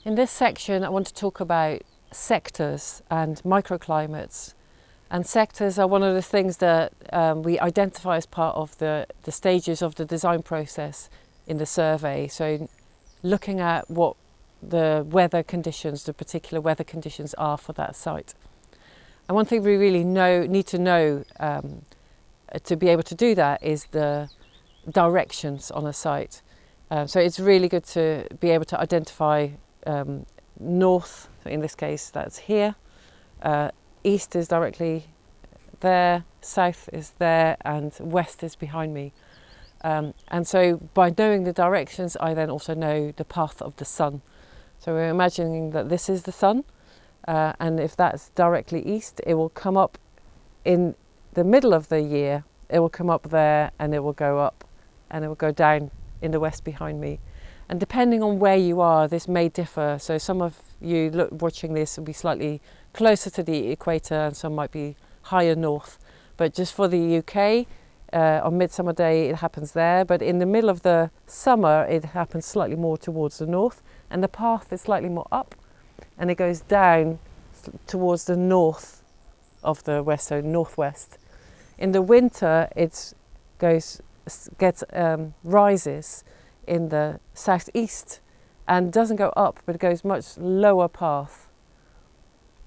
In this section, I want to talk about sectors and microclimates. And sectors are one of the things that we identify as part of the stages of the design process in the survey. So looking at what the weather conditions, the particular weather conditions are for that site. And one thing we really need to know to be able to do that is the directions on a site. So it's really good to be able to identify north, in this case that's here, east is directly there, south is there, and west is behind me. And so by knowing the directions, I then also know the path of the sun. So we're imagining that this is the sun, and if that's directly east, it will come up in the middle of the year, it will come up there and it will go up and it will go down in the west behind me. And depending on where you are, this may differ. So some of you watching this will be slightly closer to the equator and some might be higher north. But just for the UK, on Midsummer Day it happens there, but in the middle of the summer it happens slightly more towards the north, and the path is slightly more up and it goes down towards the north of the west, so northwest. In the winter it rises in the southeast and doesn't go up, but it goes much lower path.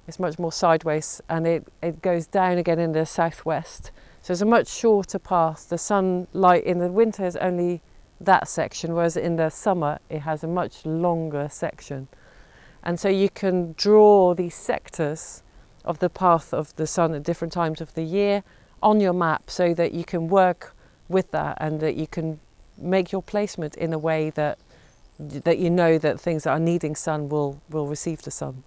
It's much more sideways, and it goes down again in the southwest. So it's a much shorter path. The sunlight in the winter is only that section, whereas in the summer it has a much longer section. And so you can draw these sectors of the path of the sun at different times of the year on your map so that you can work with that and that you can make your placement in a way that you know that things that are needing sun will receive the sun.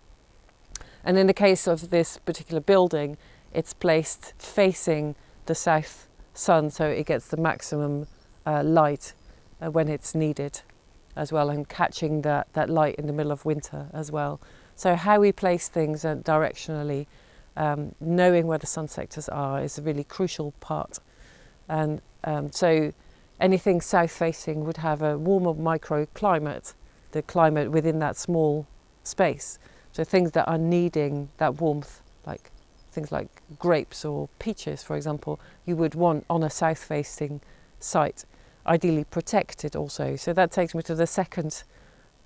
And in the case of this particular building, it's placed facing the south sun, so it gets the maximum light when it's needed as well, and catching that light in the middle of winter as well. So how we place things directionally, knowing where the sun sectors are is a really crucial part. And so anything south facing would have a warmer microclimate, the climate within that small space. So things that are needing that warmth, like things like grapes or peaches, for example, you would want on a south facing site, ideally protected also. So that takes me to the second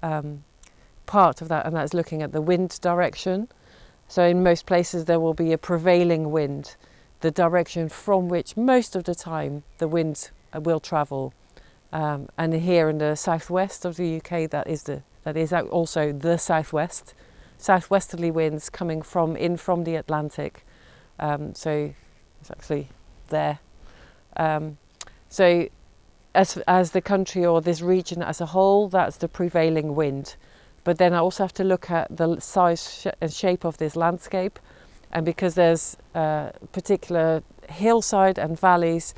part of that, and that's looking at the wind direction. So in most places there will be a prevailing wind, the direction from which most of the time the wind will travel. And here in the southwest of the UK, that is also the southwest. Southwesterly winds coming from the Atlantic. So it's actually there. So as the country or this region as a whole, that's the prevailing wind. But then I also have to look at the size and shape of this landscape. And because there's particular hillside and valleys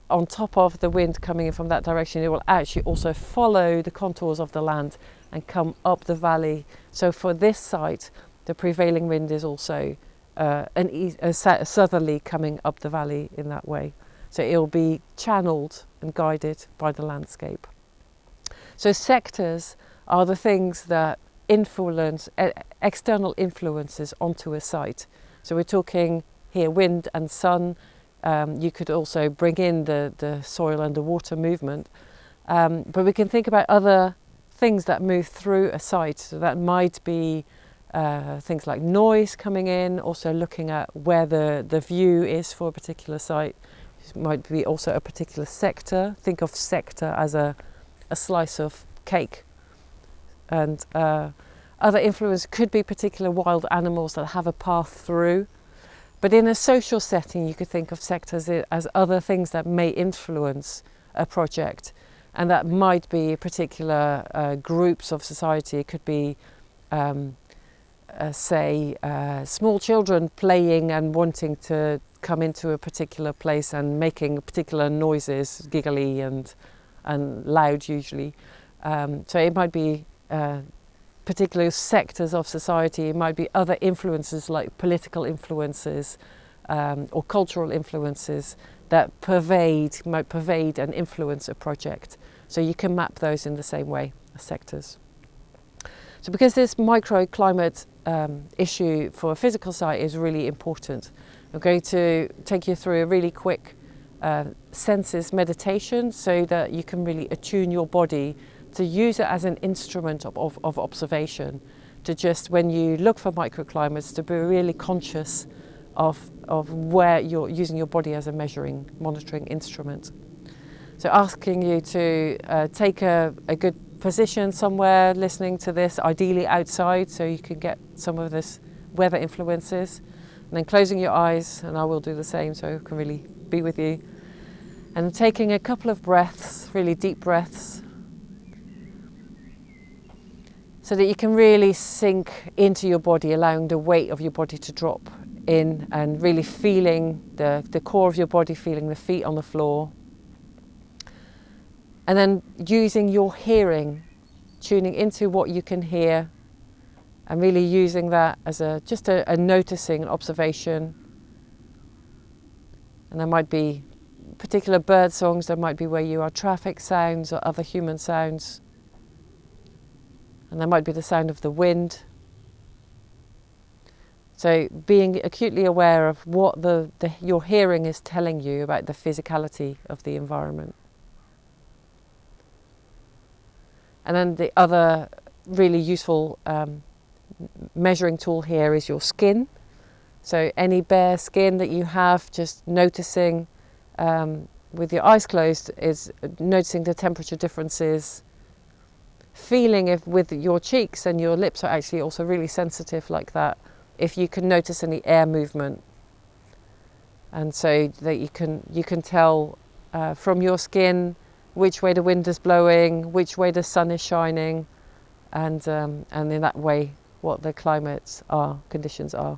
on top of the wind coming in from that direction, it will actually also follow the contours of the land and come up the valley. So for this site, the prevailing wind is also a southerly coming up the valley in that way. So it will be channeled and guided by the landscape. So sectors are the things that influence external influences onto a site. So we're talking here wind and sun. You could also bring in the soil and the water movement. But we can think about other things that move through a site. So that might be things like noise coming in, also looking at where the view is for a particular site. It might be also a particular sector. Think of sector as a slice of cake. And other influence could be particular wild animals that have a path through. But in a social setting, you could think of sectors as other things that may influence a project. And that might be particular groups of society. It could be, small children playing and wanting to come into a particular place and making particular noises, giggly and loud usually. So it might be particular sectors of society. It might be other influences like political influences or cultural influences that might pervade and influence a project. So you can map those in the same way as sectors. So because this microclimate issue for a physical site is really important, I'm going to take you through a really quick Census meditation so that you can really attune your body to use it as an instrument of observation, to just, when you look for microclimates, to be really conscious of where you're using your body as a monitoring instrument. So asking you to take a good position somewhere, listening to this, ideally outside, so you can get some of this weather influences, and then closing your eyes, and I will do the same so I can really be with you, and taking a couple of breaths, really deep breaths, so that you can really sink into your body, allowing the weight of your body to drop in and really feeling the core of your body, feeling the feet on the floor. And then using your hearing, tuning into what you can hear, and really using that as just a noticing, an observation. And there might be particular bird songs, there might be where you are traffic sounds or other human sounds. And there might be the sound of the wind. So being acutely aware of what your hearing is telling you about the physicality of the environment. And then the other really useful measuring tool here is your skin. So any bare skin that you have, just noticing with your eyes closed, is noticing the temperature differences, feeling if with your cheeks and your lips are actually also really sensitive like that, if you can notice any air movement. And so that you can tell from your skin which way the wind is blowing, which way the sun is shining, and in that way what the conditions are.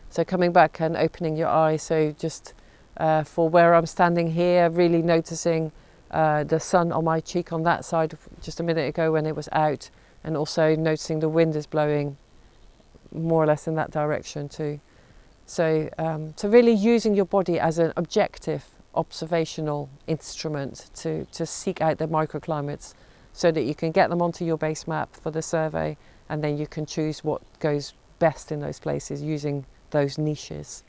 So coming back and opening your eyes, so just for where I'm standing here, really noticing the sun on my cheek on that side just a minute ago when it was out, and also noticing the wind is blowing more or less in that direction too. So really using your body as an objective observational instrument to seek out the microclimates, so that you can get them onto your base map for the survey, and then you can choose what goes best in those places using those niches.